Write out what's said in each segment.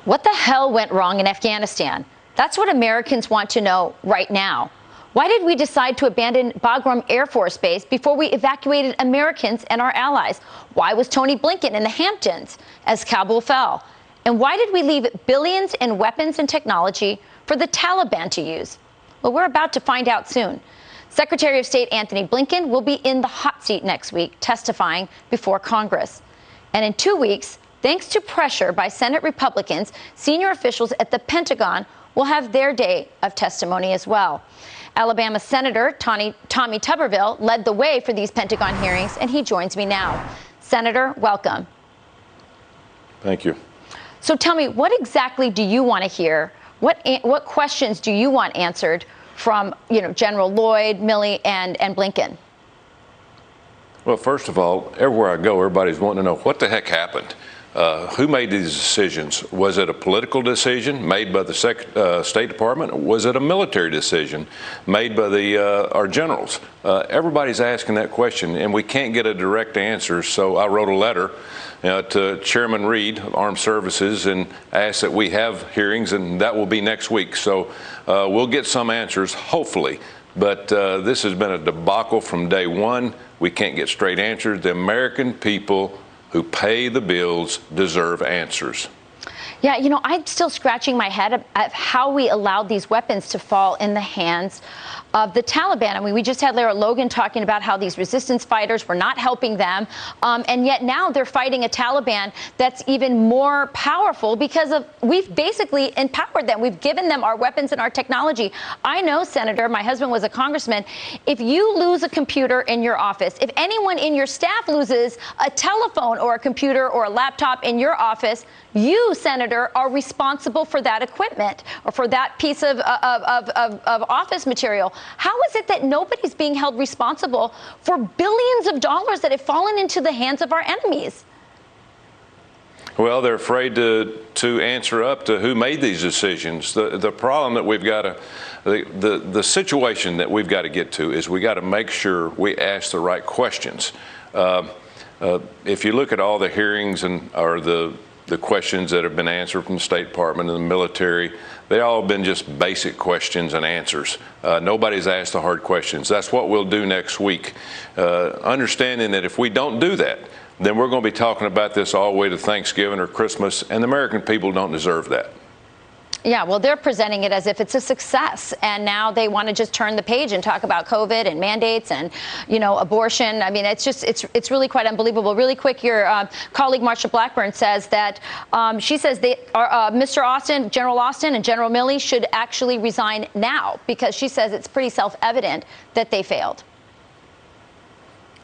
What the hell went wrong in Afghanistan? That's what Americans want to know right now. Why did we decide to abandon Bagram Air Force Base before we evacuated Americans and our allies? Why was Tony Blinken in the Hamptons as Kabul fell? And why did we leave billions in weapons and technology for the Taliban to use? Well, we're about to find out soon. Secretary of State Antony Blinken will be in the hot seat next week, testifying before Congress. And in 2 weeks, thanks to pressure by Senate Republicans, senior officials at the Pentagon will have their day of testimony as well. Alabama Senator Tommy Tuberville led the way for these Pentagon hearings, and he joins me now. Senator, welcome. Thank you. So tell me, what exactly do you want to hear? What questions do you want answered from, General Lloyd, Milley, and Blinken? Well, first of all, everywhere I go, everybody's wanting to know what the heck happened. Who made these decisions? Was it a political decision made by the State Department? Was it a military decision made by our generals? Everybody's asking that question, and we can't get a direct answer. So I wrote a letter to Chairman Reed of Armed Services and asked that we have hearings, and that will be next week. So we'll get some answers, hopefully. But this has been a debacle from day one. We can't get straight answers. The American people who pay the bills deserve answers. Yeah, I'm still scratching my head at how we allowed these weapons to fall in the hands of the Taliban. I mean, we just had Lara Logan talking about how these resistance fighters were not helping them. And yet now they're fighting a Taliban that's even more powerful because we've basically empowered them. We've given them our weapons and our technology. I know, Senator, my husband was a congressman. If you lose a computer in your office, if anyone in your staff loses a telephone or a computer or a laptop in your office, you, Senator, are responsible for that equipment or for that piece of office material. How is it that nobody's being held responsible for billions of dollars that have fallen into the hands of our enemies? Well, they're afraid to answer up to who made these decisions. The problem that we've got to, the situation that we've got to get to is we got to make sure we ask the right questions. If you look at all the hearings or the questions that have been answered from the State Department and the military, they all have been just basic questions and answers. Nobody's asked the hard questions. That's what we'll do next week. Understanding that if we don't do that, then we're going to be talking about this all the way to Thanksgiving or Christmas, and the American people don't deserve that. Yeah, well, they're presenting it as if it's a success, and now they want to just turn the page and talk about COVID and mandates and, abortion. I mean, it's really quite unbelievable. Really quick, your colleague Marsha Blackburn says that she says Mr. Austin, General Austin and General Milley should actually resign now because she says it's pretty self-evident that they failed.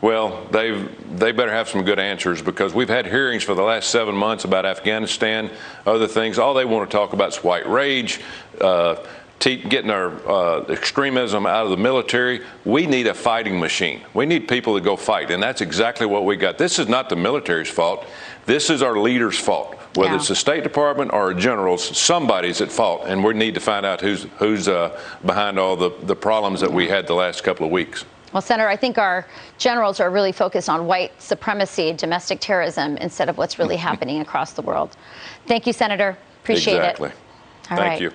Well, they better have some good answers because we've had hearings for the last 7 months about Afghanistan, other things. All they want to talk about is white rage, getting our extremism out of the military. We need a fighting machine. We need people to go fight, and that's exactly what we got. This is not the military's fault. This is our leaders' fault. Whether it's the State Department or our generals, somebody's at fault, and we need to find out who's behind all the problems that we had the last couple of weeks. Well, Senator, I think our generals are really focused on white supremacy, domestic terrorism, instead of what's really happening across the world. Thank you, Senator. Appreciate it. Exactly. Thank you.